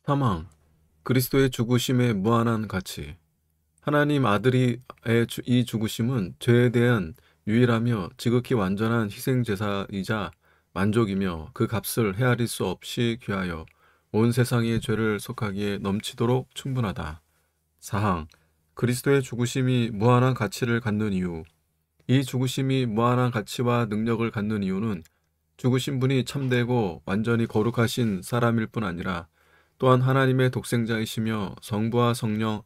사망, 그리스도의 죽으심의 무한한 가치. 하나님 아들이 이 죽으심은 죄에 대한 유일하며 지극히 완전한 희생제사이자 만족이며 그 값을 헤아릴 수 없이 귀하여 온 세상의 죄를 속하기에 넘치도록 충분하다. 사항, 그리스도의 죽으심이 무한한 가치를 갖는 이유. 이 죽으심이 무한한 가치와 능력을 갖는 이유는 죽으신 분이 참되고 완전히 거룩하신 사람일 뿐 아니라 또한 하나님의 독생자이시며 성부와 성령과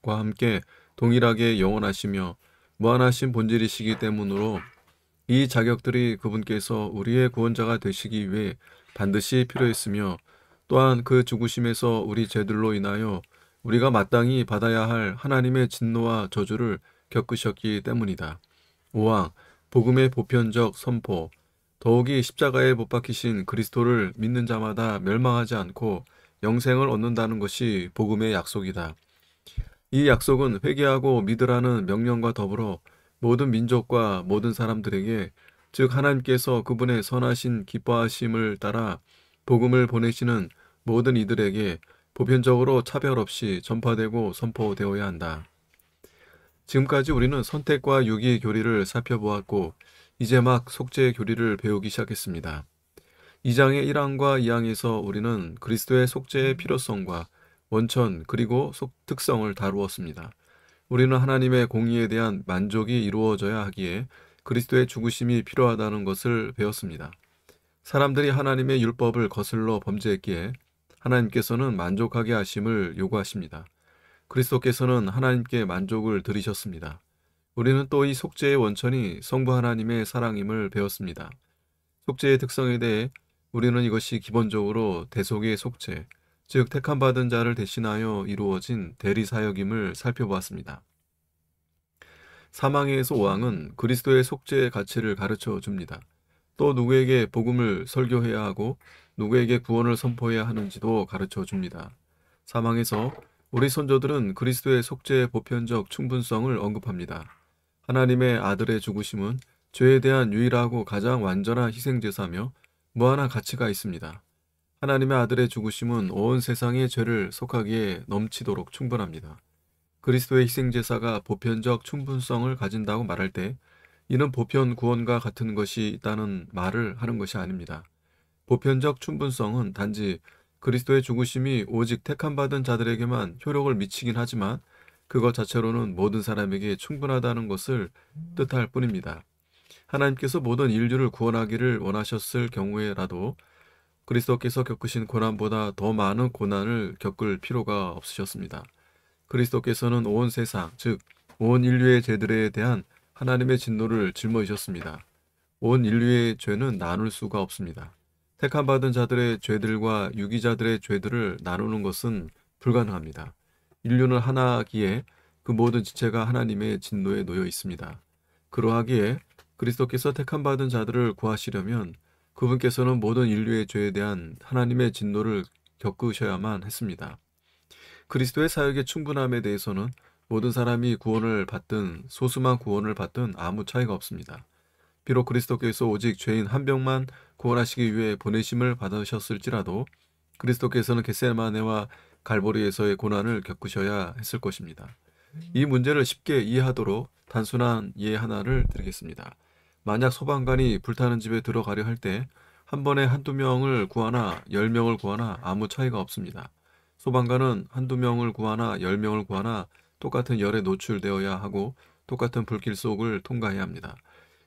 함께 동일하게 영원하시며 무한하신 본질이시기 때문으로 이 자격들이 그분께서 우리의 구원자가 되시기 위해 반드시 필요했으며 또한 그 죽으심에서 우리 죄들로 인하여 우리가 마땅히 받아야 할 하나님의 진노와 저주를 겪으셨기 때문이다. 5항, 복음의 보편적 선포. 더욱이 십자가에 못 박히신 그리스도를 믿는 자마다 멸망하지 않고 영생을 얻는다는 것이 복음의 약속이다. 이 약속은 회개하고 믿으라는 명령과 더불어 모든 민족과 모든 사람들에게, 즉 하나님께서 그분의 선하신 기뻐하심을 따라 복음을 보내시는 모든 이들에게 보편적으로 차별 없이 전파되고 선포되어야 한다. 지금까지 우리는 선택과 유기 교리를 살펴보았고 이제 막 속죄 교리를 배우기 시작했습니다. 2장의 1항과 2항에서 우리는 그리스도의 속죄의 필요성과 원천 그리고 특성을 다루었습니다. 우리는 하나님의 공의에 대한 만족이 이루어져야 하기에 그리스도의 죽으심이 필요하다는 것을 배웠습니다. 사람들이 하나님의 율법을 거슬러 범죄했기에 하나님께서는 만족하게 하심을 요구하십니다. 그리스도께서는 하나님께 만족을 들이셨습니다. 우리는 또 이 속죄의 원천이 성부 하나님의 사랑임을 배웠습니다. 속죄의 특성에 대해 우리는 이것이 기본적으로 대속의 속죄, 즉 택함받은 자를 대신하여 이루어진 대리사역임을 살펴보았습니다. 3항에서 5항은 그리스도의 속죄의 가치를 가르쳐 줍니다. 또 누구에게 복음을 설교해야 하고 누구에게 구원을 선포해야 하는지도 가르쳐 줍니다. 3항에서 우리 선조들은 그리스도의 속죄의 보편적 충분성을 언급합니다. 하나님의 아들의 죽으심은 죄에 대한 유일하고 가장 완전한 희생제사며 무한한 가치가 있습니다. 하나님의 아들의 죽으심은 온 세상의 죄를 속하기에 넘치도록 충분합니다. 그리스도의 희생제사가 보편적 충분성을 가진다고 말할 때 이는 보편 구원과 같은 것이 있다는 말을 하는 것이 아닙니다. 보편적 충분성은 단지 그리스도의 죽으심이 오직 택함받은 자들에게만 효력을 미치긴 하지만 그것 자체로는 모든 사람에게 충분하다는 것을 뜻할 뿐입니다. 하나님께서 모든 인류를 구원하기를 원하셨을 경우에라도 그리스도께서 겪으신 고난보다 더 많은 고난을 겪을 필요가 없으셨습니다. 그리스도께서는 온 세상, 즉 온 인류의 죄들에 대한 하나님의 진노를 짊어지셨습니다. 온 인류의 죄는 나눌 수가 없습니다. 택함받은 자들의 죄들과 유기자들의 죄들을 나누는 것은 불가능합니다. 인류는 하나기에 그 모든 지체가 하나님의 진노에 놓여 있습니다. 그러하기에 그리스도께서 택함받은 자들을 구하시려면 그분께서는 모든 인류의 죄에 대한 하나님의 진노를 겪으셔야만 했습니다. 그리스도의 사역의 충분함에 대해서는 모든 사람이 구원을 받든 소수만 구원을 받든 아무 차이가 없습니다. 비록 그리스도께서 오직 죄인 한 명만 구원하시기 위해 보내심을 받으셨을지라도 그리스도께서는 겟세마네와 갈보리에서의 고난을 겪으셔야 했을 것입니다. 이 문제를 쉽게 이해하도록 단순한 예 하나를 드리겠습니다. 만약 소방관이 불타는 집에 들어가려 할 때 한 번에 한두 명을 구하나 10명을 구하나 아무 차이가 없습니다. 소방관은 한두 명을 구하나 10명을 구하나 똑같은 열에 노출되어야 하고 똑같은 불길 속을 통과해야 합니다.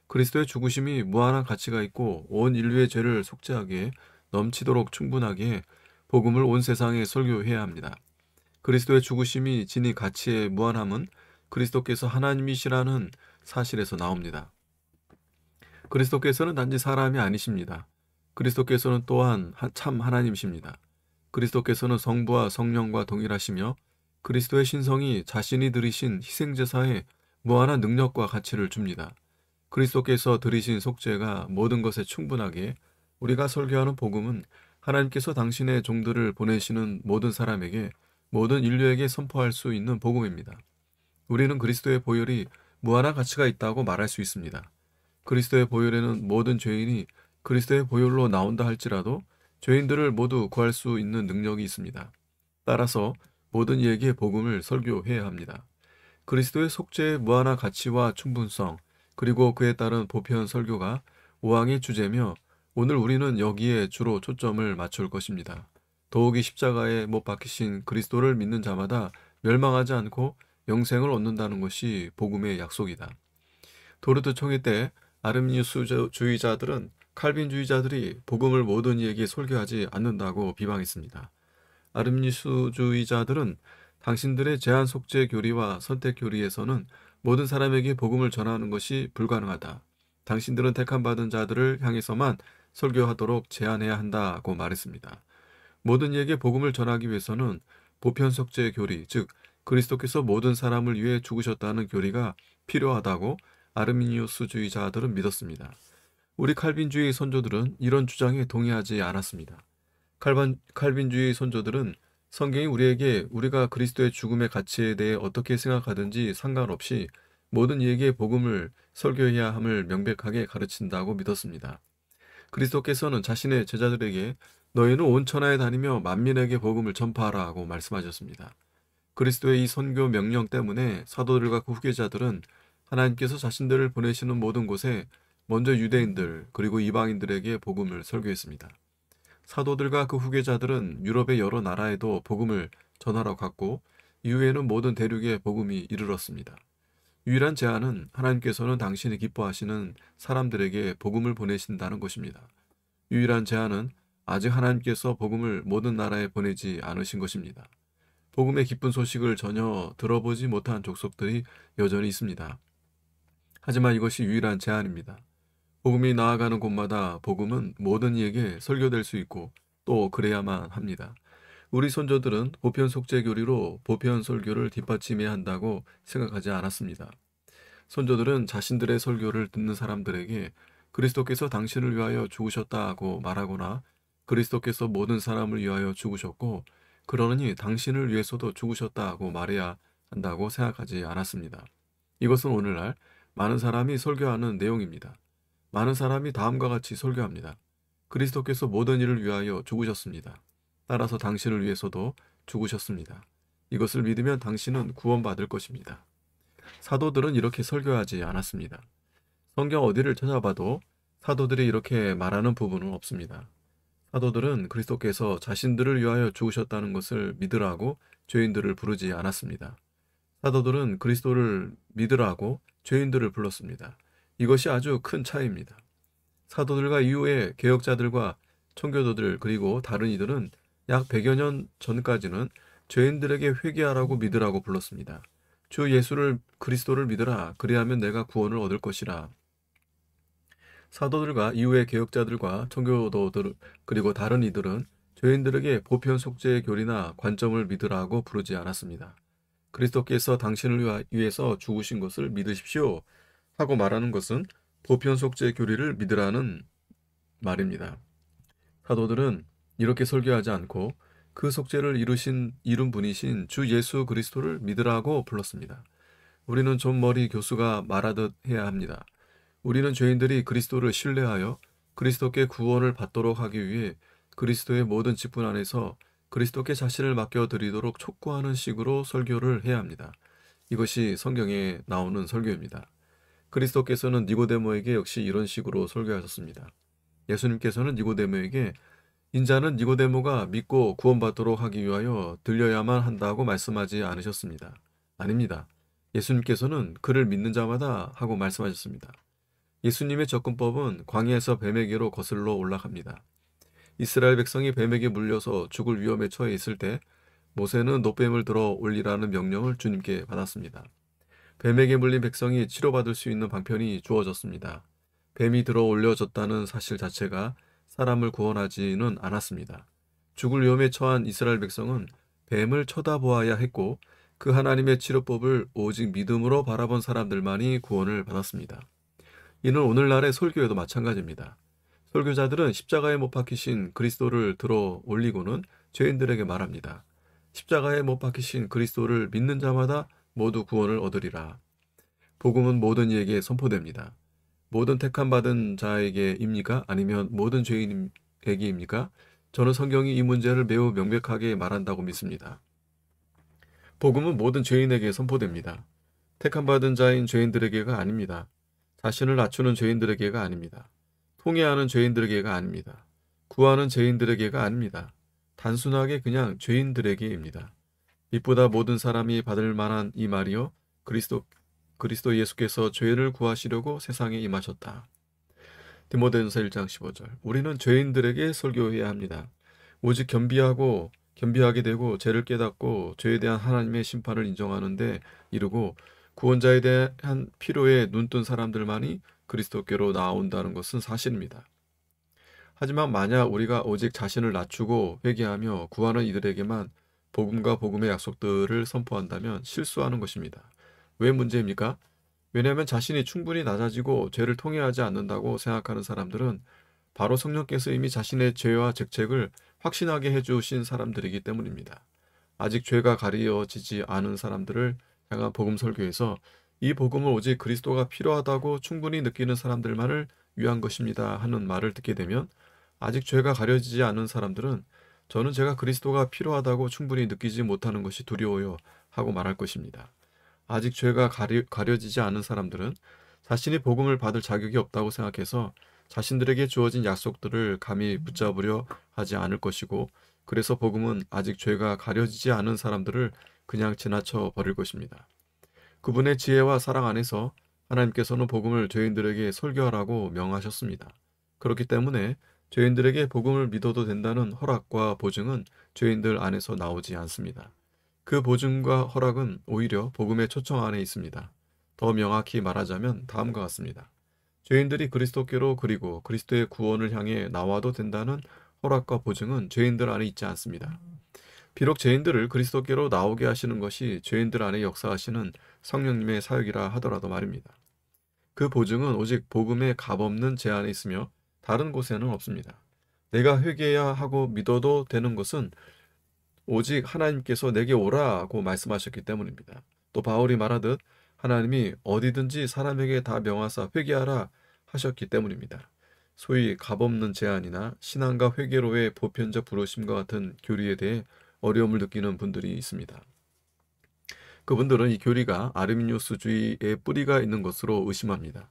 그리스도의 죽으심이 무한한 가치가 있고 온 인류의 죄를 속죄하기에 넘치도록 충분하기에 복음을 온 세상에 설교해야 합니다. 그리스도의 죽으심이 지닌 가치의 무한함은 그리스도께서 하나님이시라는 사실에서 나옵니다. 그리스도께서는 단지 사람이 아니십니다. 그리스도께서는 또한 참 하나님이십니다. 그리스도께서는 성부와 성령과 동일하시며 그리스도의 신성이 자신이 들이신 희생제사에 무한한 능력과 가치를 줍니다. 그리스도께서 들이신 속죄가 모든 것에 충분하게 우리가 설교하는 복음은 하나님께서 당신의 종들을 보내시는 모든 사람에게 모든 인류에게 선포할 수 있는 복음입니다. 우리는 그리스도의 보혈이 무한한 가치가 있다고 말할 수 있습니다. 그리스도의 보혈에는 모든 죄인이 그리스도의 보혈로 나온다 할지라도 죄인들을 모두 구할 수 있는 능력이 있습니다. 따라서 모든 이에게 복음을 설교해야 합니다. 그리스도의 속죄의 무한한 가치와 충분성, 그리고 그에 따른 보편 설교가 5항의 주제며 오늘 우리는 여기에 주로 초점을 맞출 것입니다. 더욱이 십자가에 못 박히신 그리스도를 믿는 자마다 멸망하지 않고 영생을 얻는다는 것이 복음의 약속이다. 도르트 총회 때 아르미니우스주의자들은 칼빈주의자들이 복음을 모든 이에게 설교하지 않는다고 비방했습니다. 아르미니우스주의자들은 당신들의 제한 속죄 교리와 선택 교리에서는 모든 사람에게 복음을 전하는 것이 불가능하다. 당신들은 택함받은 자들을 향해서만 설교하도록 제한해야 한다고 말했습니다. 모든 이에게 복음을 전하기 위해서는 보편 속죄 교리, 즉 그리스도께서 모든 사람을 위해 죽으셨다는 교리가 필요하다고 아르미니우스주의자들은 믿었습니다. 우리 칼빈주의 선조들은 이런 주장에 동의하지 않았습니다. 칼빈주의 선조들은 성경이 우리에게 우리가 그리스도의 죽음의 가치에 대해 어떻게 생각하든지 상관없이 모든 이에게 복음을 설교해야 함을 명백하게 가르친다고 믿었습니다. 그리스도께서는 자신의 제자들에게 너희는 온 천하에 다니며 만민에게 복음을 전파하라고 말씀하셨습니다. 그리스도의 이 선교 명령 때문에 사도들과 그 후계자들은 하나님께서 자신들을 보내시는 모든 곳에 먼저 유대인들 그리고 이방인들에게 복음을 설교했습니다. 사도들과 그 후계자들은 유럽의 여러 나라에도 복음을 전하러 갔고 이후에는 모든 대륙에 복음이 이르렀습니다. 유일한 제한은 하나님께서는 당신이 기뻐하시는 사람들에게 복음을 보내신다는 것입니다. 유일한 제한은 아직 하나님께서 복음을 모든 나라에 보내지 않으신 것입니다. 복음의 기쁜 소식을 전혀 들어보지 못한 족속들이 여전히 있습니다. 하지만 이것이 유일한 제한입니다. 복음이 나아가는 곳마다 복음은 모든 이에게 설교될 수 있고 또 그래야만 합니다. 우리 선조들은 보편 속죄 교리로 보편 설교를 뒷받침해야 한다고 생각하지 않았습니다. 선조들은 자신들의 설교를 듣는 사람들에게 그리스도께서 당신을 위하여 죽으셨다고 말하거나 그리스도께서 모든 사람을 위하여 죽으셨고 그러니 당신을 위해서도 죽으셨다고 말해야 한다고 생각하지 않았습니다. 이것은 오늘날 많은 사람이 설교하는 내용입니다. 많은 사람이 다음과 같이 설교합니다. 그리스도께서 모든 일을 위하여 죽으셨습니다. 따라서 당신을 위해서도 죽으셨습니다. 이것을 믿으면 당신은 구원받을 것입니다. 사도들은 이렇게 설교하지 않았습니다. 성경 어디를 찾아봐도 사도들이 이렇게 말하는 부분은 없습니다. 사도들은 그리스도께서 자신들을 위하여 죽으셨다는 것을 믿으라고 죄인들을 부르지 않았습니다. 사도들은 그리스도를 믿으라고 죄인들을 불렀습니다. 이것이 아주 큰 차이입니다. 사도들과 이후에 개혁자들과 청교도들 그리고 다른 이들은 약 100여 년 전까지는 죄인들에게 회개하라고 믿으라고 불렀습니다. 주 예수를 그리스도를 믿으라. 그리하면 내가 구원을 얻을 것이라. 사도들과 이후의 개혁자들과 청교도들 그리고 다른 이들은 죄인들에게 보편 속죄의 교리나 관점을 믿으라고 부르지 않았습니다. 그리스도께서 당신을 위해서 죽으신 것을 믿으십시오 하고 말하는 것은 보편 속죄 교리를 믿으라는 말입니다. 사도들은 이렇게 설교하지 않고 그 속죄를 이룬 분이신 주 예수 그리스도를 믿으라고 불렀습니다. 우리는 존 머리 교수가 말하듯 해야 합니다. 우리는 죄인들이 그리스도를 신뢰하여 그리스도께 구원을 받도록 하기 위해 그리스도의 모든 직분 안에서 그리스도께 자신을 맡겨드리도록 촉구하는 식으로 설교를 해야 합니다. 이것이 성경에 나오는 설교입니다. 그리스도께서는 니고데모에게 역시 이런 식으로 설교하셨습니다. 예수님께서는 니고데모에게 인자는 니고데모가 믿고 구원받도록 하기 위하여 들려야만 한다고 말씀하지 않으셨습니다. 아닙니다. 예수님께서는 그를 믿는 자마다 하고 말씀하셨습니다. 예수님의 접근법은 광야에서 뱀에게로 거슬러 올라갑니다. 이스라엘 백성이 뱀에게 물려서 죽을 위험에 처해 있을 때 모세는 놋뱀을 들어 올리라는 명령을 주님께 받았습니다. 뱀에게 물린 백성이 치료받을 수 있는 방편이 주어졌습니다. 뱀이 들어 올려졌다는 사실 자체가 사람을 구원하지는 않았습니다. 죽을 위험에 처한 이스라엘 백성은 뱀을 쳐다보아야 했고 그 하나님의 치료법을 오직 믿음으로 바라본 사람들만이 구원을 받았습니다. 이는 오늘날의 설교에도 마찬가지입니다. 설교자들은 십자가에 못 박히신 그리스도를 들어 올리고는 죄인들에게 말합니다. 십자가에 못 박히신 그리스도를 믿는 자마다 모두 구원을 얻으리라. 복음은 모든 이에게 선포됩니다. 모든 택함받은 자에게입니까? 아니면 모든 죄인에게입니까? 저는 성경이 이 문제를 매우 명백하게 말한다고 믿습니다. 복음은 모든 죄인에게 선포됩니다. 택함받은 자인 죄인들에게가 아닙니다. 자신을 낮추는 죄인들에게가 아닙니다. 통회하는 죄인들에게가 아닙니다. 구하는 죄인들에게가 아닙니다. 단순하게 그냥 죄인들에게입니다. 빛보다 모든 사람이 받을 만한 이 말이요, 그리스도 예수께서 죄를 구하시려고 세상에 임하셨다. 디모데전서 1장 15절. 우리는 죄인들에게 설교해야 합니다. 오직 겸비하게 되고 죄를 깨닫고 죄에 대한 하나님의 심판을 인정하는데 이르고 구원자에 대한 필요에 눈뜬 사람들만이 그리스도께로 나온다는 것은 사실입니다. 하지만 만약 우리가 오직 자신을 낮추고 회개하며 구하는 이들에게만 복음과 복음의 약속들을 선포한다면 실수하는 것입니다. 왜 문제입니까? 왜냐하면 자신이 충분히 낮아지고 죄를 통회하지 않는다고 생각하는 사람들은 바로 성령께서 이미 자신의 죄와 직책을 확신하게 해주신 사람들이기 때문입니다. 아직 죄가 가려지지 않은 사람들을 향한 복음 설교에서 이 복음은 오직 그리스도가 필요하다고 충분히 느끼는 사람들만을 위한 것입니다 하는 말을 듣게 되면 아직 죄가 가려지지 않은 사람들은 저는 제가 그리스도가 필요하다고 충분히 느끼지 못하는 것이 두려워요 하고 말할 것입니다. 아직 죄가 가려지지 않은 사람들은 자신이 복음을 받을 자격이 없다고 생각해서 자신들에게 주어진 약속들을 감히 붙잡으려 하지 않을 것이고 그래서 복음은 아직 죄가 가려지지 않은 사람들을 그냥 지나쳐 버릴 것입니다. 그분의 지혜와 사랑 안에서 하나님께서는 복음을 죄인들에게 설교하라고 명하셨습니다. 그렇기 때문에 죄인들에게 복음을 믿어도 된다는 허락과 보증은 죄인들 안에서 나오지 않습니다. 그 보증과 허락은 오히려 복음의 초청 안에 있습니다. 더 명확히 말하자면 다음과 같습니다. 죄인들이 그리스도께로 그리고 그리스도의 구원을 향해 나와도 된다는 허락과 보증은 죄인들 안에 있지 않습니다. 비록 죄인들을 그리스도께로 나오게 하시는 것이 죄인들 안에 역사하시는 성령님의 사역이라 하더라도 말입니다. 그 보증은 오직 복음의 값없는 제한에 있으며 다른 곳에는 없습니다. 내가 회개해야 하고 믿어도 되는 것은 오직 하나님께서 내게 오라고 말씀하셨기 때문입니다. 또 바울이 말하듯 하나님이 어디든지 사람에게 다 명하사 회개하라 하셨기 때문입니다. 소위 값없는 제한이나 신앙과 회개로의 보편적 부르심과 같은 교리에 대해 어려움을 느끼는 분들이 있습니다. 그분들은 이 교리가 아르미니우스주의의 뿌리가 있는 것으로 의심합니다.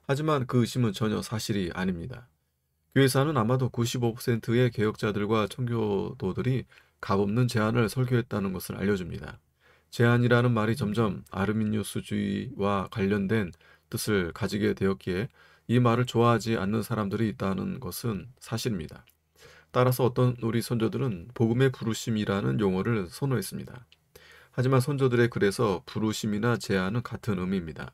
하지만 그 의심은 전혀 사실이 아닙니다. 교회사는 아마도 95%의 개혁자들과 청교도들이 값없는 제한을 설교했다는 것을 알려줍니다. 제한이라는 말이 점점 아르미니우스주의와 관련된 뜻을 가지게 되었기에 이 말을 좋아하지 않는 사람들이 있다는 것은 사실입니다. 따라서 어떤 우리 선조들은 복음의 부르심이라는 용어를 선호했습니다. 하지만 선조들의 글에서 부르심이나 제한은 같은 의미입니다.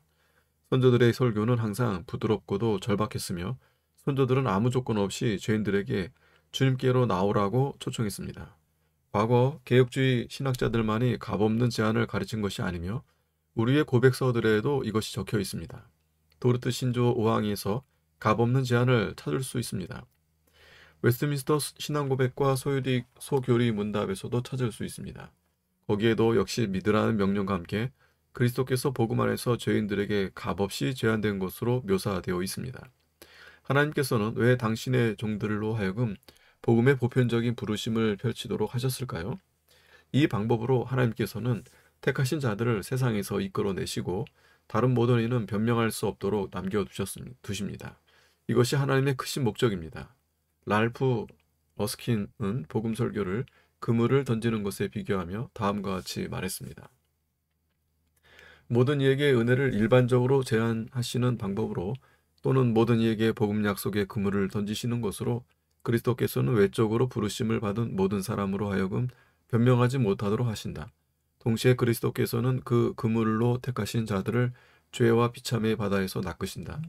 선조들의 설교는 항상 부드럽고도 절박했으며 선조들은 아무 조건 없이 죄인들에게 주님께로 나오라고 초청했습니다. 과거 개혁주의 신학자들만이 값없는 제한을 가르친 것이 아니며 우리의 고백서들에도 이것이 적혀 있습니다. 도르트 신조 5항에서 값없는 제한을 찾을 수 있습니다. 웨스트민스터 신앙고백과 소교리 문답에서도 찾을 수 있습니다. 거기에도 역시 믿으라는 명령과 함께 그리스도께서 복음 안에서 죄인들에게 값없이 제한된 것으로 묘사되어 있습니다. 하나님께서는 왜 당신의 종들로 하여금 복음의 보편적인 부르심을 펼치도록 하셨을까요? 이 방법으로 하나님께서는 택하신 자들을 세상에서 이끌어내시고 다른 모든 이는 변명할 수 없도록 남겨두십니다. 이것이 하나님의 크신 목적입니다. 랄프 러스킨은 복음 설교를 그물을 던지는 것에 비교하며 다음과 같이 말했습니다. 모든 이에게 은혜를 일반적으로 제한하시는 방법으로 또는 모든 이에게 복음 약속의 그물을 던지시는 것으로 그리스도께서는 외적으로 부르심을 받은 모든 사람으로 하여금 변명하지 못하도록 하신다. 동시에 그리스도께서는 그 그물로 택하신 자들을 죄와 비참의 바다에서 낚으신다.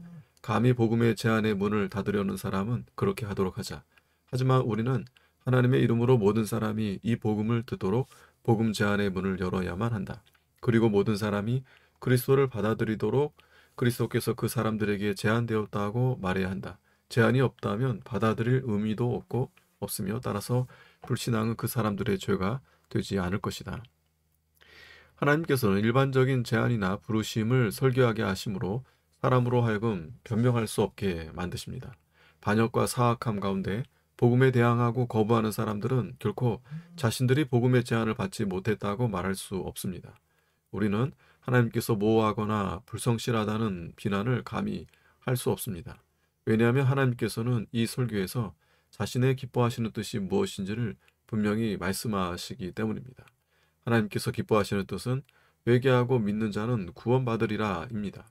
감히 복음의 제한의 문을 닫으려는 사람은 그렇게 하도록 하자. 하지만 우리는 하나님의 이름으로 모든 사람이 이 복음을 듣도록 복음 제한의 문을 열어야만 한다. 그리고 모든 사람이 그리스도를 받아들이도록 그리스도께서 그 사람들에게 제한되었다고 말해야 한다. 제한이 없다면 받아들일 의미도 없으며 따라서 불신앙은 그 사람들의 죄가 되지 않을 것이다. 하나님께서는 일반적인 제한이나 부르심을 설교하게 하심으로 사람으로 하여금 변명할 수 없게 만드십니다. 반역과 사악함 가운데 복음에 대항하고 거부하는 사람들은 결코 자신들이 복음의 제안을 받지 못했다고 말할 수 없습니다. 우리는 하나님께서 모호하거나 불성실하다는 비난을 감히 할 수 없습니다. 왜냐하면 하나님께서는 이 설교에서 자신의 기뻐하시는 뜻이 무엇인지를 분명히 말씀하시기 때문입니다. 하나님께서 기뻐하시는 뜻은 회개하고 믿는 자는 구원받으리라입니다.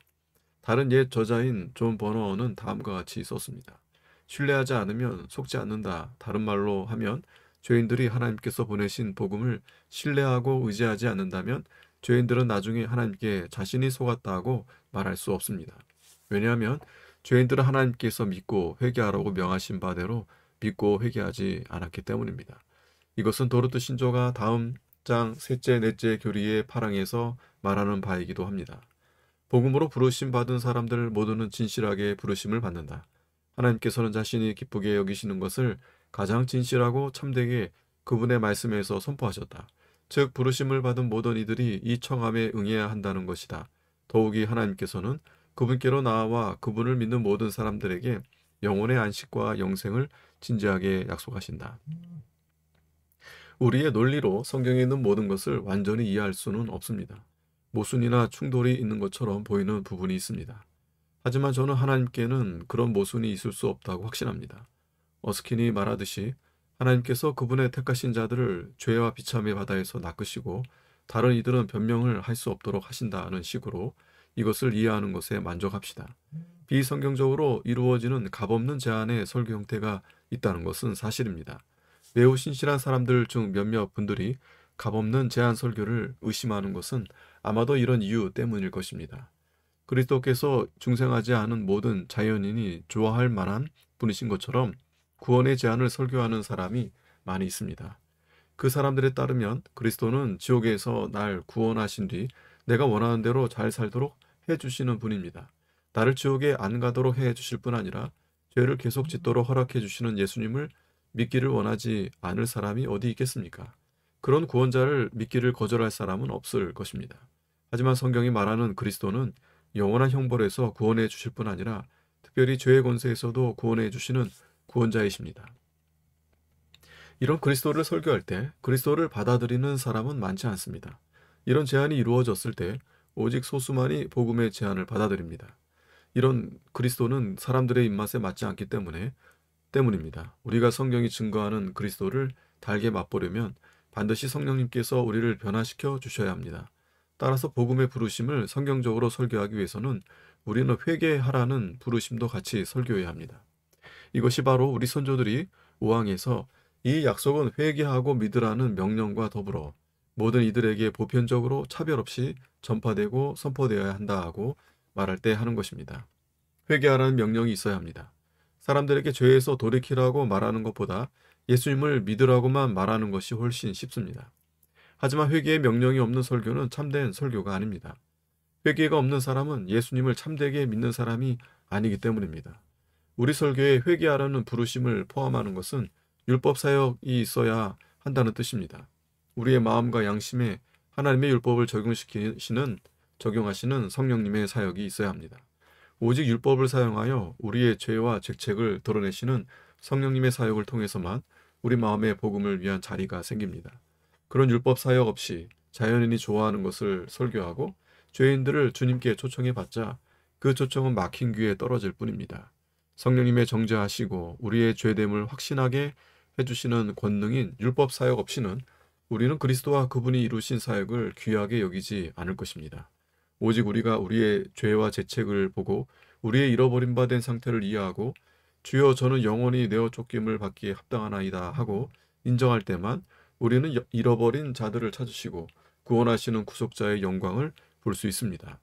다른 옛 저자인 존 버너는 다음과 같이 썼습니다. 신뢰하지 않으면 속지 않는다. 다른 말로 하면 죄인들이 하나님께서 보내신 복음을 신뢰하고 의지하지 않는다면 죄인들은 나중에 하나님께 자신이 속았다고 말할 수 없습니다. 왜냐하면 죄인들은 하나님께서 믿고 회개하라고 명하신 바대로 믿고 회개하지 않았기 때문입니다. 이것은 도르트 신조가 다음 장 셋째, 넷째 교리의 파랑에서 말하는 바이기도 합니다. 복음으로 부르심 받은 사람들 모두는 진실하게 부르심을 받는다. 하나님께서는 자신이 기쁘게 여기시는 것을 가장 진실하고 참되게 그분의 말씀에서 선포하셨다. 즉 부르심을 받은 모든 이들이 이 청함에 응해야 한다는 것이다. 더욱이 하나님께서는 그분께로 나아와 그분을 믿는 모든 사람들에게 영혼의 안식과 영생을 진지하게 약속하신다. 우리의 논리로 성경에 있는 모든 것을 완전히 이해할 수는 없습니다. 모순이나 충돌이 있는 것처럼 보이는 부분이 있습니다. 하지만 저는 하나님께는 그런 모순이 있을 수 없다고 확신합니다. 어스킨이 말하듯이 하나님께서 그분의 택하신 자들을 죄와 비참의 바다에서 낚으시고 다른 이들은 변명을 할 수 없도록 하신다는 식으로 이것을 이해하는 것에 만족합시다. 비성경적으로 이루어지는 값없는 제안의 설교 형태가 있다는 것은 사실입니다. 매우 신실한 사람들 중 몇몇 분들이 값없는 제안 설교를 의심하는 것은 아마도 이런 이유 때문일 것입니다. 그리스도께서 중생하지 않은 모든 자연인이 좋아할 만한 분이신 것처럼 구원의 제안을 설교하는 사람이 많이 있습니다. 그 사람들에 따르면 그리스도는 지옥에서 날 구원하신 뒤 내가 원하는 대로 잘 살도록 해주시는 분입니다. 나를 지옥에 안 가도록 해주실 뿐 아니라 죄를 계속 짓도록 허락해 주시는 예수님을 믿기를 원하지 않을 사람이 어디 있겠습니까? 그런 구원자를 믿기를 거절할 사람은 없을 것입니다. 하지만 성경이 말하는 그리스도는 영원한 형벌에서 구원해 주실 뿐 아니라 특별히 죄의 권세에서도 구원해 주시는 구원자이십니다. 이런 그리스도를 설교할 때 그리스도를 받아들이는 사람은 많지 않습니다. 이런 제안이 이루어졌을 때 오직 소수만이 복음의 제안을 받아들입니다. 이런 그리스도는 사람들의 입맛에 맞지 않기 때문입니다. 우리가 성경이 증거하는 그리스도를 달게 맛보려면 반드시 성령님께서 우리를 변화시켜 주셔야 합니다. 따라서 복음의 부르심을 성경적으로 설교하기 위해서는 우리는 회개하라는 부르심도 같이 설교해야 합니다. 이것이 바로 우리 선조들이 오항에서 이 약속은 회개하고 믿으라는 명령과 더불어 모든 이들에게 보편적으로 차별 없이 전파되고 선포되어야 한다고 말할 때 하는 것입니다. 회개하라는 명령이 있어야 합니다. 사람들에게 죄에서 돌이키라고 말하는 것보다 예수님을 믿으라고만 말하는 것이 훨씬 쉽습니다. 하지만 회개의 명령이 없는 설교는 참된 설교가 아닙니다. 회개가 없는 사람은 예수님을 참되게 믿는 사람이 아니기 때문입니다. 우리 설교에 회개하라는 부르심을 포함하는 것은 율법 사역이 있어야 한다는 뜻입니다. 우리의 마음과 양심에 하나님의 율법을 적용하시는 성령님의 사역이 있어야 합니다. 오직 율법을 사용하여 우리의 죄와 죄책을 드러내시는 성령님의 사역을 통해서만 우리 마음의 복음을 위한 자리가 생깁니다. 그런 율법 사역 없이 자연인이 좋아하는 것을 설교하고 죄인들을 주님께 초청해 봤자 그 초청은 막힌 귀에 떨어질 뿐입니다. 성령님의 정죄하시고 우리의 죄됨을 확신하게 해주시는 권능인 율법 사역 없이는 우리는 그리스도와 그분이 이루신 사역을 귀하게 여기지 않을 것입니다. 오직 우리가 우리의 죄와 죄책을 보고 우리의 잃어버린 바 된 상태를 이해하고 주여 저는 영원히 내어 쫓김을 받기에 합당하나이다 하고 인정할 때만 우리는 잃어버린 자들을 찾으시고 구원하시는 구속자의 영광을 볼 수 있습니다.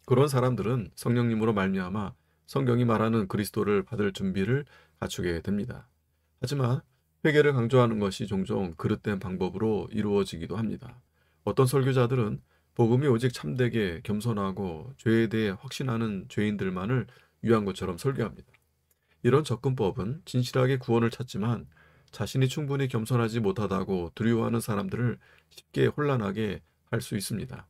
그런 사람들은 성령님으로 말미암아 성경이 말하는 그리스도를 받을 준비를 갖추게 됩니다. 하지만 회개를 강조하는 것이 종종 그릇된 방법으로 이루어지기도 합니다. 어떤 설교자들은 복음이 오직 참되게 겸손하고 죄에 대해 확신하는 죄인들만을 위한 것처럼 설교합니다. 이런 접근법은 진실하게 구원을 찾지만 자신이 충분히 겸손하지 못하다고 두려워하는 사람들을 쉽게 혼란하게 할 수 있습니다.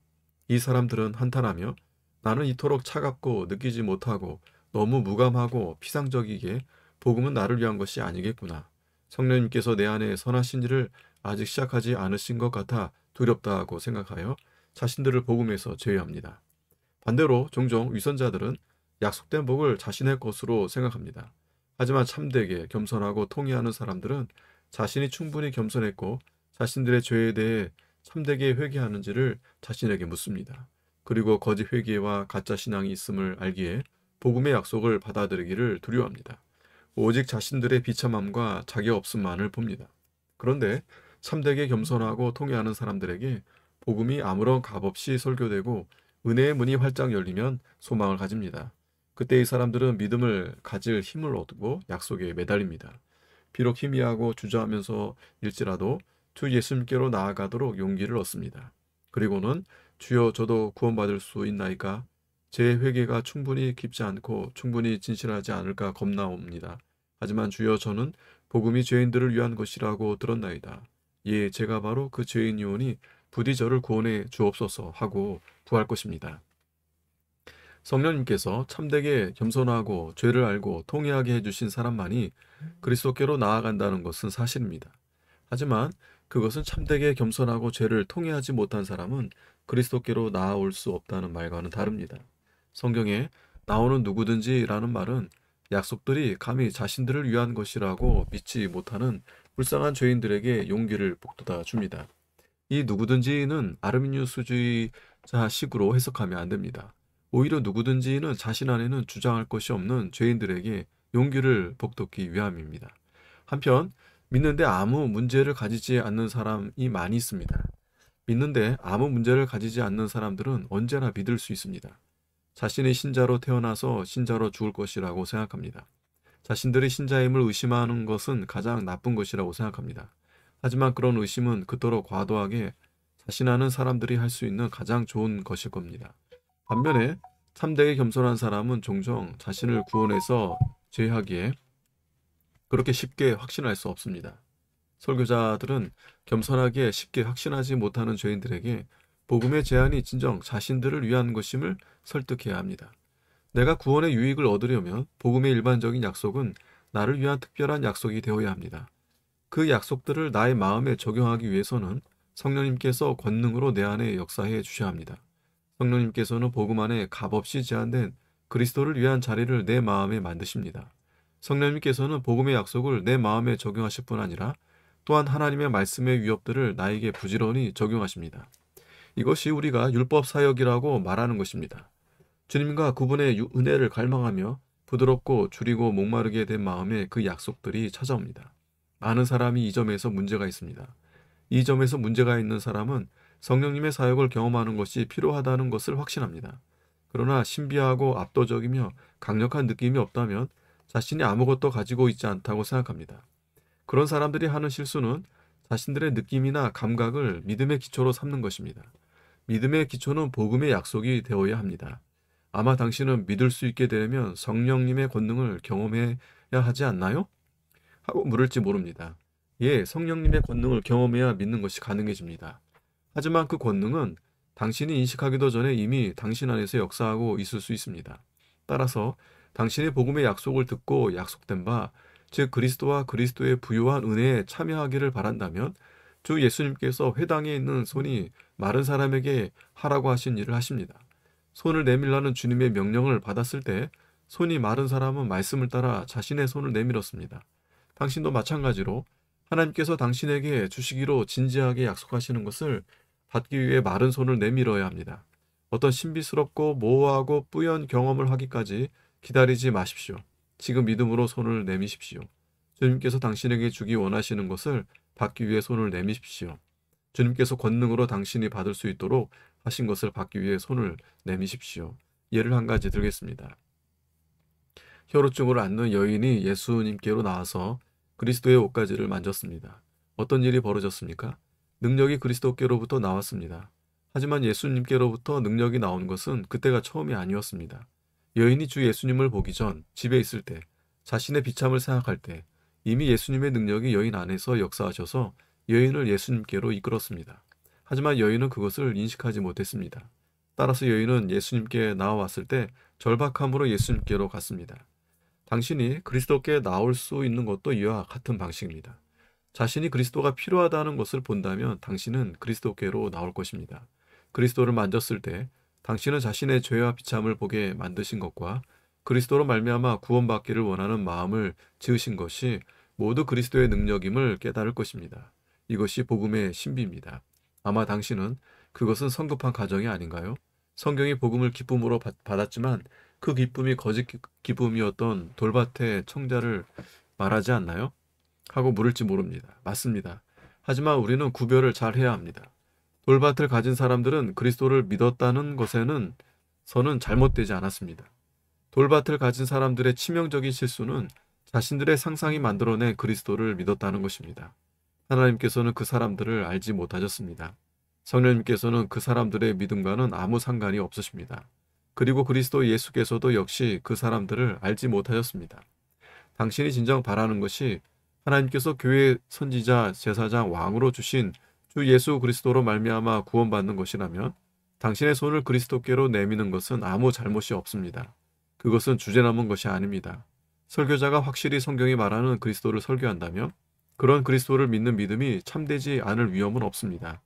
이 사람들은 한탄하며 나는 이토록 차갑고 느끼지 못하고 너무 무감하고 피상적이게 복음은 나를 위한 것이 아니겠구나. 성령님께서 내 안에 선하신 일을 아직 시작하지 않으신 것 같아 두렵다고 생각하여 자신들을 복음에서 제외합니다. 반대로 종종 위선자들은 약속된 복을 자신의 것으로 생각합니다. 하지만 참되게 겸손하고 통회하는 사람들은 자신이 충분히 겸손했고 자신들의 죄에 대해 참되게 회개하는지를 자신에게 묻습니다. 그리고 거짓 회개와 가짜 신앙이 있음을 알기에 복음의 약속을 받아들이기를 두려워합니다. 오직 자신들의 비참함과 자기 없음만을 봅니다. 그런데 참되게 겸손하고 통회하는 사람들에게 복음이 아무런 값없이 설교되고 은혜의 문이 활짝 열리면 소망을 가집니다. 그때 이 사람들은 믿음을 가질 힘을 얻고 약속에 매달립니다. 비록 희미하고 주저하면서 일지라도 주 예수님께로 나아가도록 용기를 얻습니다. 그리고는 주여 저도 구원받을 수 있나이까? 제 회개가 충분히 깊지 않고 충분히 진실하지 않을까 겁나옵니다. 하지만 주여 저는 복음이 죄인들을 위한 것이라고 들었나이다. 예, 제가 바로 그 죄인이오니 부디 저를 구원해 주옵소서 하고 구할 것입니다. 성령님께서 참되게 겸손하고 죄를 알고 통회하게 해주신 사람만이 그리스도께로 나아간다는 것은 사실입니다. 하지만 그것은 참되게 겸손하고 죄를 통회하지 못한 사람은 그리스도께로 나아올 수 없다는 말과는 다릅니다. 성경에 나오는 누구든지라는 말은 약속들이 감히 자신들을 위한 것이라고 믿지 못하는 불쌍한 죄인들에게 용기를 북돋아 줍니다. 이 누구든지는 아르미니우스주의자식으로 해석하면 안 됩니다. 오히려 누구든지는 자신 안에는 주장할 것이 없는 죄인들에게 용기를 북돋기 위함입니다. 한편 믿는데 아무 문제를 가지지 않는 사람이 많이 있습니다. 믿는데 아무 문제를 가지지 않는 사람들은 언제나 믿을 수 있습니다. 자신이 신자로 태어나서 신자로 죽을 것이라고 생각합니다. 자신들이 신자임을 의심하는 것은 가장 나쁜 것이라고 생각합니다. 하지만 그런 의심은 그토록 과도하게 자신하는 사람들이 할 수 있는 가장 좋은 것일 겁니다. 반면에 참되게 겸손한 사람은 종종 자신을 구원해서 제하기에 그렇게 쉽게 확신할 수 없습니다. 설교자들은 겸손하게 쉽게 확신하지 못하는 죄인들에게 복음의 제안이 진정 자신들을 위한 것임을 설득해야 합니다. 내가 구원의 유익을 얻으려면 복음의 일반적인 약속은 나를 위한 특별한 약속이 되어야 합니다. 그 약속들을 나의 마음에 적용하기 위해서는 성령님께서 권능으로 내 안에 역사해 주셔야 합니다. 성령님께서는 복음 안에 값없이 제한된 그리스도를 위한 자리를 내 마음에 만드십니다. 성령님께서는 복음의 약속을 내 마음에 적용하실 뿐 아니라 또한 하나님의 말씀의 위협들을 나에게 부지런히 적용하십니다. 이것이 우리가 율법 사역이라고 말하는 것입니다. 주님과 그분의 은혜를 갈망하며 부드럽고 줄이고 목마르게 된 마음에 그 약속들이 찾아옵니다. 많은 사람이 이 점에서 문제가 있습니다. 이 점에서 문제가 있는 사람은 성령님의 사역을 경험하는 것이 필요하다는 것을 확신합니다. 그러나 신비하고 압도적이며 강력한 느낌이 없다면 자신이 아무것도 가지고 있지 않다고 생각합니다. 그런 사람들이 하는 실수는 자신들의 느낌이나 감각을 믿음의 기초로 삼는 것입니다. 믿음의 기초는 복음의 약속이 되어야 합니다. 아마 당신은 믿을 수 있게 되려면 성령님의 권능을 경험해야 하지 않나요? 하고 물을지 모릅니다. 예, 성령님의 권능을 경험해야 믿는 것이 가능해집니다. 하지만 그 권능은 당신이 인식하기도 전에 이미 당신 안에서 역사하고 있을 수 있습니다. 따라서 당신이 복음의 약속을 듣고 약속된 바, 즉 그리스도와 그리스도의 부유한 은혜에 참여하기를 바란다면 주 예수님께서 회당에 있는 손이 마른 사람에게 하라고 하신 일을 하십니다. 손을 내밀라는 주님의 명령을 받았을 때 손이 마른 사람은 말씀을 따라 자신의 손을 내밀었습니다. 당신도 마찬가지로 하나님께서 당신에게 주시기로 진지하게 약속하시는 것을 받기 위해 마른 손을 내밀어야 합니다. 어떤 신비스럽고 모호하고 뿌연 경험을 하기까지 기다리지 마십시오. 지금 믿음으로 손을 내미십시오. 주님께서 당신에게 주기 원하시는 것을 받기 위해 손을 내미십시오. 주님께서 권능으로 당신이 받을 수 있도록 하신 것을 받기 위해 손을 내미십시오. 예를 한 가지 들겠습니다. 혈우증을 앓는 여인이 예수님께로 나와서 그리스도의 옷가지를 만졌습니다. 어떤 일이 벌어졌습니까? 능력이 그리스도께로부터 나왔습니다. 하지만 예수님께로부터 능력이 나온 것은 그때가 처음이 아니었습니다. 여인이 주 예수님을 보기 전 집에 있을 때, 자신의 비참을 생각할 때 이미 예수님의 능력이 여인 안에서 역사하셔서 여인을 예수님께로 이끌었습니다. 하지만 여인은 그것을 인식하지 못했습니다. 따라서 여인은 예수님께 나와왔을 때 절박함으로 예수님께로 갔습니다. 당신이 그리스도께 나올 수 있는 것도 이와 같은 방식입니다. 자신이 그리스도가 필요하다는 것을 본다면 당신은 그리스도께로 나올 것입니다. 그리스도를 만졌을 때 당신은 자신의 죄와 비참을 보게 만드신 것과 그리스도로 말미암아 구원받기를 원하는 마음을 지으신 것이 모두 그리스도의 능력임을 깨달을 것입니다. 이것이 복음의 신비입니다. 아마 당신은 그것은 성급한 가정이 아닌가요? 성경이 복음을 기쁨으로 받았지만 그 기쁨이 거짓 기쁨이었던 돌밭의 청자를 말하지 않나요? 하고 물을지 모릅니다. 맞습니다. 하지만 우리는 구별을 잘 해야 합니다. 돌밭을 가진 사람들은 그리스도를 믿었다는 것에는 서는 잘못되지 않았습니다. 돌밭을 가진 사람들의 치명적인 실수는 자신들의 상상이 만들어낸 그리스도를 믿었다는 것입니다. 하나님께서는 그 사람들을 알지 못하셨습니다. 성령님께서는 그 사람들의 믿음과는 아무 상관이 없으십니다. 그리고 그리스도 예수께서도 역시 그 사람들을 알지 못하셨습니다. 당신이 진정 바라는 것이 하나님께서 교회 선지자, 제사장, 왕으로 주신 주 예수 그리스도로 말미암아 구원받는 것이라면 당신의 손을 그리스도께로 내미는 것은 아무 잘못이 없습니다. 그것은 주제넘은 것이 아닙니다. 설교자가 확실히 성경이 말하는 그리스도를 설교한다면 그런 그리스도를 믿는 믿음이 참되지 않을 위험은 없습니다.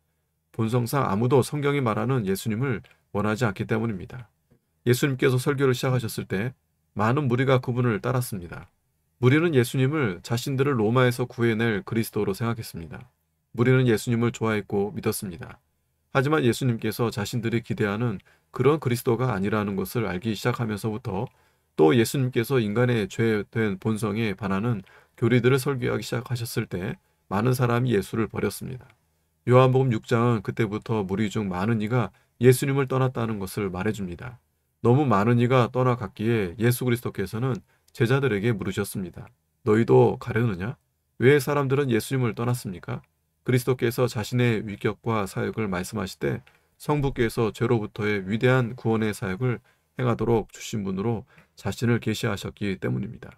본성상 아무도 성경이 말하는 예수님을 원하지 않기 때문입니다. 예수님께서 설교를 시작하셨을 때 많은 무리가 그분을 따랐습니다. 무리는 예수님을 자신들을 로마에서 구해낼 그리스도로 생각했습니다. 무리는 예수님을 좋아했고 믿었습니다. 하지만 예수님께서 자신들이 기대하는 그런 그리스도가 아니라는 것을 알기 시작하면서부터 또 예수님께서 인간의 죄된 본성에 반하는 교리들을 설교하기 시작하셨을 때 많은 사람이 예수를 버렸습니다. 요한복음 6장은 그때부터 무리 중 많은 이가 예수님을 떠났다는 것을 말해줍니다. 너무 많은 이가 떠나갔기에 예수 그리스도께서는 제자들에게 물으셨습니다. 너희도 가려느냐? 왜 사람들은 예수님을 떠났습니까? 그리스도께서 자신의 위격과 사역을 말씀하실 때 성부께서 죄로부터의 위대한 구원의 사역을 행하도록 주신 분으로 자신을 계시하셨기 때문입니다.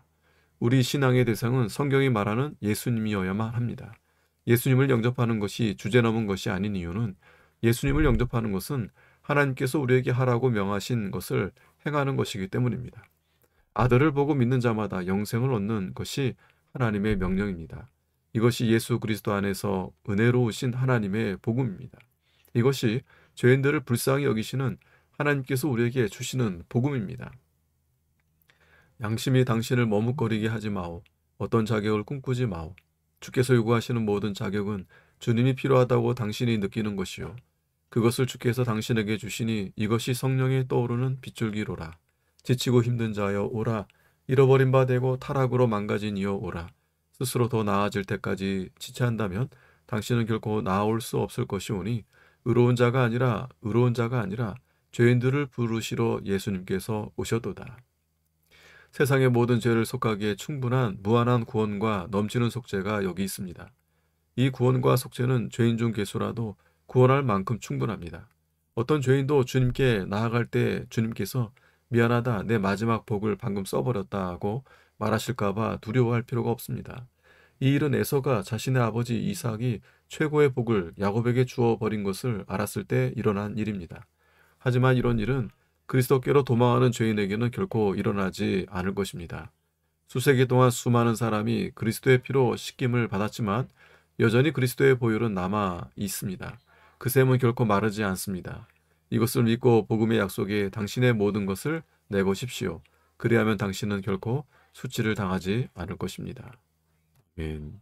우리 신앙의 대상은 성경이 말하는 예수님이어야만 합니다. 예수님을 영접하는 것이 주제넘은 것이 아닌 이유는 예수님을 영접하는 것은 하나님께서 우리에게 하라고 명하신 것을 행하는 것이기 때문입니다. 아들을 보고 믿는 자마다 영생을 얻는 것이 하나님의 명령입니다. 이것이 예수 그리스도 안에서 은혜로우신 하나님의 복음입니다. 이것이 죄인들을 불쌍히 여기시는 하나님께서 우리에게 주시는 복음입니다. 양심이 당신을 머뭇거리게 하지 마오. 어떤 자격을 꿈꾸지 마오. 주께서 요구하시는 모든 자격은 주님이 필요하다고 당신이 느끼는 것이요. 그것을 주께서 당신에게 주시니 이것이 성령에 떠오르는 빗줄기로라. 지치고 힘든 자여 오라. 잃어버린 바 되고 타락으로 망가진 이여 오라. 스스로 더 나아질 때까지 지체한다면 당신은 결코 나아올 수 없을 것이오니 의로운 자가 아니라 죄인들을 부르시러 예수님께서 오셨도다. 세상의 모든 죄를 속하기에 충분한 무한한 구원과 넘치는 속죄가 여기 있습니다. 이 구원과 속죄는 죄인 중 괴수라도 구원할 만큼 충분합니다. 어떤 죄인도 주님께 나아갈 때 주님께서 미안하다, 내 마지막 복을 방금 써버렸다 하고 말하실까봐 두려워할 필요가 없습니다. 이 일은 에서가 자신의 아버지 이삭이 최고의 복을 야곱에게 주어버린 것을 알았을 때 일어난 일입니다. 하지만 이런 일은 그리스도께로 도망하는 죄인에게는 결코 일어나지 않을 것입니다. 수세기 동안 수많은 사람이 그리스도의 피로 씻김을 받았지만 여전히 그리스도의 보혈은 남아 있습니다. 그 샘은 결코 마르지 않습니다. 이것을 믿고 복음의 약속에 당신의 모든 것을 내보십시오. 그리하면 당신은 결코 수치를 당하지 않을 것입니다. 아멘.